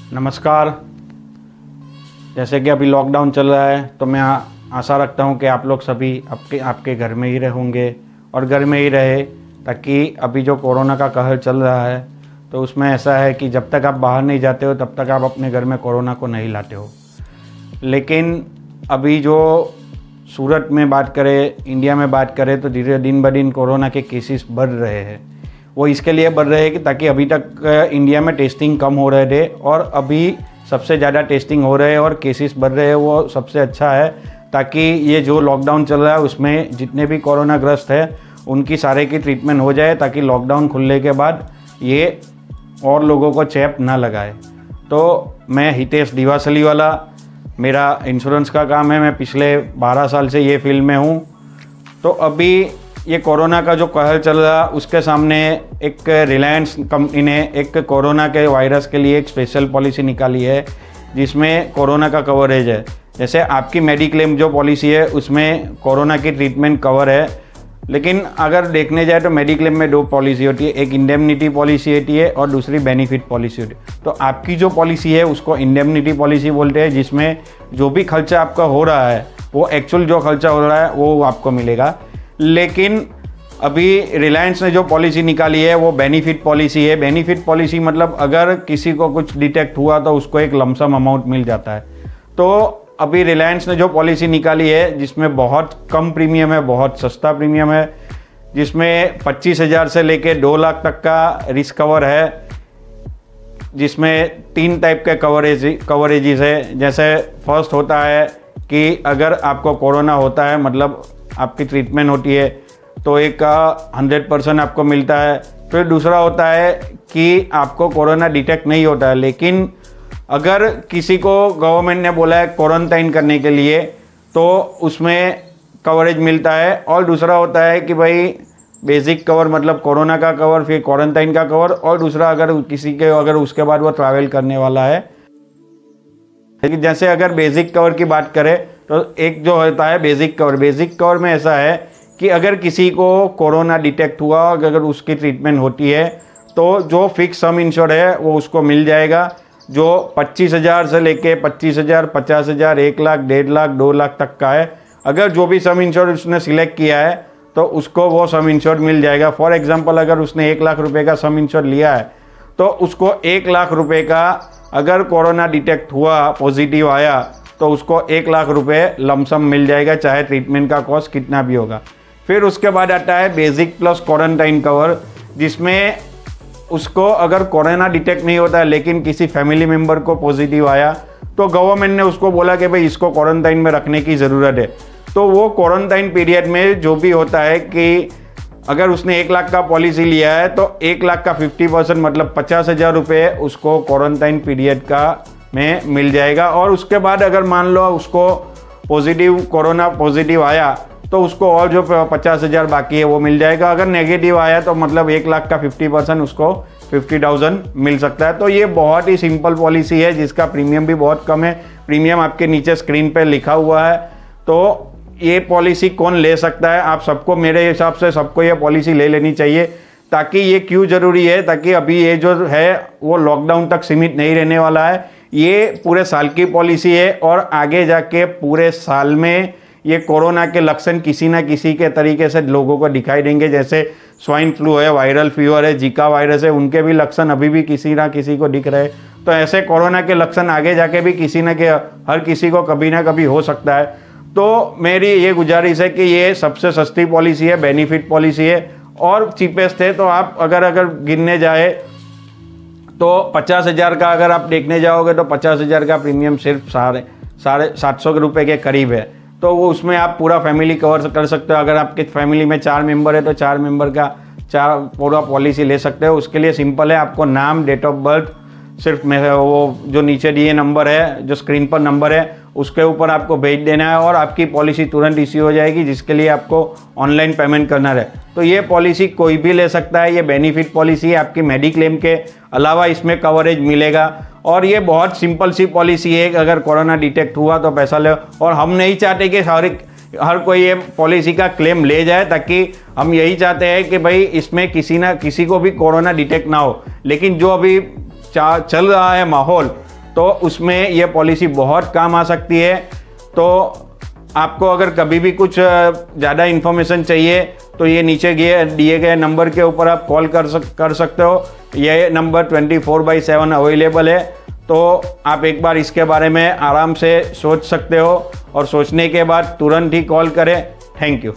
नमस्कार। जैसे कि अभी लॉकडाउन चल रहा है तो मैं आशा रखता हूं कि आप लोग सभी आपके घर में ही रहेंगे और घर में ही रहे, ताकि अभी जो कोरोना का कहर चल रहा है तो उसमें ऐसा है कि जब तक आप बाहर नहीं जाते हो तब तक आप अपने घर में कोरोना को नहीं लाते हो। लेकिन अभी जो सूरत में बात करें, इंडिया में बात करें तो धीरे दिन ब दिन कोरोना के केसेस बढ़ रहे हैं। वो इसके लिए बढ़ रहे हैं कि ताकि अभी तक इंडिया में टेस्टिंग कम हो रहे थे और अभी सबसे ज़्यादा टेस्टिंग हो रहे हैं और केसेस बढ़ रहे हैं, वो सबसे अच्छा है। ताकि ये जो लॉकडाउन चल रहा है उसमें जितने भी कोरोना ग्रस्त है उनकी सारे की ट्रीटमेंट हो जाए, ताकि लॉकडाउन खुलने के बाद ये और लोगों को चेप ना लगाए। तो मैं हितेश दिवासली वाला, मेरा इंश्योरेंस का काम है। मैं पिछले 12 साल से ये फील्ड में हूँ। तो अभी ये कोरोना का जो कहर चल रहा उसके सामने एक रिलायंस कंपनी ने एक कोरोना के वायरस के लिए एक स्पेशल पॉलिसी निकाली है, जिसमें कोरोना का कवरेज है। जैसे आपकी मेडिक्लेम जो पॉलिसी है उसमें कोरोना की ट्रीटमेंट कवर है, लेकिन अगर देखने जाए तो मेडिक्लेम में 2 पॉलिसी होती है, एक इंडेमनिटी पॉलिसी होती है और दूसरी बेनिफिट पॉलिसी होती है। तो आपकी जो पॉलिसी है उसको इंडेमनिटी पॉलिसी बोलते हैं, जिसमें जो भी खर्चा आपका हो रहा है वो एक्चुअल जो खर्चा हो रहा है वो आपको मिलेगा। लेकिन अभी रिलायंस ने जो पॉलिसी निकाली है वो बेनिफिट पॉलिसी है। बेनिफिट पॉलिसी मतलब अगर किसी को कुछ डिटेक्ट हुआ तो उसको एक लमसम अमाउंट मिल जाता है। तो अभी रिलायंस ने जो पॉलिसी निकाली है जिसमें बहुत कम प्रीमियम है, बहुत सस्ता प्रीमियम है, जिसमें 25,000 से लेके 2 लाख तक का रिस्क कवर है, जिसमें 3 टाइप के कवरेजेस है। जैसे फर्स्ट होता है कि अगर आपको कोरोना होता है, मतलब आपकी ट्रीटमेंट होती है तो एक 100% आपको मिलता है। फिर दूसरा होता है कि आपको कोरोना डिटेक्ट नहीं होता है, लेकिन अगर किसी को गवर्नमेंट ने बोला है क्वारंटाइन करने के लिए तो उसमें कवरेज मिलता है। और दूसरा होता है कि भाई बेसिक कवर, मतलब कोरोना का कवर, फिर क्वारंटाइन का कवर, और दूसरा अगर किसी के अगर उसके बाद वो ट्रैवल करने वाला है। लेकिन जैसे अगर बेसिक कवर की बात करें तो एक जो होता है बेसिक कवर। बेसिक कवर में ऐसा है कि अगर किसी को कोरोना डिटेक्ट हुआ, अगर उसकी ट्रीटमेंट होती है तो जो फिक्स सम इंश्योर्ड है वो उसको मिल जाएगा, जो 25,000 से लेके 25,000, 50,000, 1 लाख, 1.5 लाख, 2 लाख तक का है। अगर जो भी सम इंश्योर्ड उसने सिलेक्ट किया है तो उसको वो सम इंश्योर्ड मिल जाएगा। फॉर एग्जांपल अगर उसने 1 लाख रुपए का सम इंश्योर्ड लिया है तो उसको 1 लाख रुपए का अगर कोरोना डिटेक्ट हुआ, पॉजिटिव आया, तो उसको 1 लाख रुपए लमसम मिल जाएगा, चाहे ट्रीटमेंट का कॉस्ट कितना भी होगा। फिर उसके बाद आता है बेसिक प्लस क्वारंटाइन कवर, जिसमें उसको अगर कोरोना डिटेक्ट नहीं होता है लेकिन किसी फैमिली मेम्बर को पॉजिटिव आया तो गवर्नमेंट ने उसको बोला कि भाई इसको क्वारंटाइन में रखने की ज़रूरत है। तो वो क्वारंटाइन पीरियड में जो भी होता है कि अगर उसने 1 लाख का पॉलिसी लिया है तो 1 लाख का 50% मतलब 50,000 रुपये उसको क्वारंटाइन पीरियड का में मिल जाएगा। और उसके बाद अगर मान लो उसको कोरोना पॉजिटिव आया तो उसको और जो 50,000 बाकी है वो मिल जाएगा। अगर नेगेटिव आया तो मतलब 1 लाख का 50% उसको 50,000 मिल सकता है। तो ये बहुत ही सिंपल पॉलिसी है जिसका प्रीमियम भी बहुत कम है। प्रीमियम आपके नीचे स्क्रीन पे लिखा हुआ है। तो ये पॉलिसी कौन ले सकता है? आप सबको, मेरे हिसाब से सबको ये पॉलिसी ले लेनी चाहिए। ताकि ये क्यों ज़रूरी है? ताकि अभी ये जो है वो लॉकडाउन तक सीमित नहीं रहने वाला है, ये पूरे साल की पॉलिसी है और आगे जाके पूरे साल में ये कोरोना के लक्षण किसी ना किसी के तरीके से लोगों को दिखाई देंगे। जैसे स्वाइन फ्लू है, वायरल फीवर है, जीका वायरस है, उनके भी लक्षण अभी भी किसी ना किसी को दिख रहे हैं। तो ऐसे कोरोना के लक्षण आगे जाके भी किसी ना हर किसी को कभी ना कभी हो सकता है। तो मेरी ये गुजारिश है कि ये सबसे सस्ती पॉलिसी है, बेनिफिट पॉलिसी है और चीपेस्ट है। तो आप अगर गिनने जाए तो 50,000 का अगर आप देखने जाओगे तो 50,000 का प्रीमियम सिर्फ 750 रुपये के करीब है। तो वो उसमें आप पूरा फैमिली कवर कर सकते हो। अगर आपके फैमिली में 4 मेंबर है तो 4 मेंबर का पूरा पॉलिसी ले सकते हो। उसके लिए सिंपल है, आपको नाम, डेट ऑफ बर्थ, सिर्फ वो जो नीचे दिए नंबर है, जो स्क्रीन पर नंबर है, उसके ऊपर आपको भेज देना है और आपकी पॉलिसी तुरंत इश्यू हो जाएगी, जिसके लिए आपको ऑनलाइन पेमेंट करना है। तो ये पॉलिसी कोई भी ले सकता है। ये बेनिफिट पॉलिसी है, आपकी मेडिक्लेम के अलावा इसमें कवरेज मिलेगा और ये बहुत सिंपल सी पॉलिसी है। अगर कोरोना डिटेक्ट हुआ तो पैसा ले, और हम नहीं चाहते कि हर कोई ये पॉलिसी का क्लेम ले जाए, ताकि हम यही चाहते हैं कि भाई इसमें किसी ना किसी को भी कोरोना डिटेक्ट ना हो। लेकिन जो अभी चल रहा है माहौल, तो उसमें ये पॉलिसी बहुत काम आ सकती है। तो आपको अगर कभी भी कुछ ज़्यादा इन्फॉर्मेशन चाहिए तो ये नीचे दिए गए नंबर के ऊपर आप कॉल कर सकते हो। ये नंबर 24/7 अवेलेबल है, तो आप एक बार इसके बारे में आराम से सोच सकते हो और सोचने के बाद तुरंत ही कॉल करें। Thank you.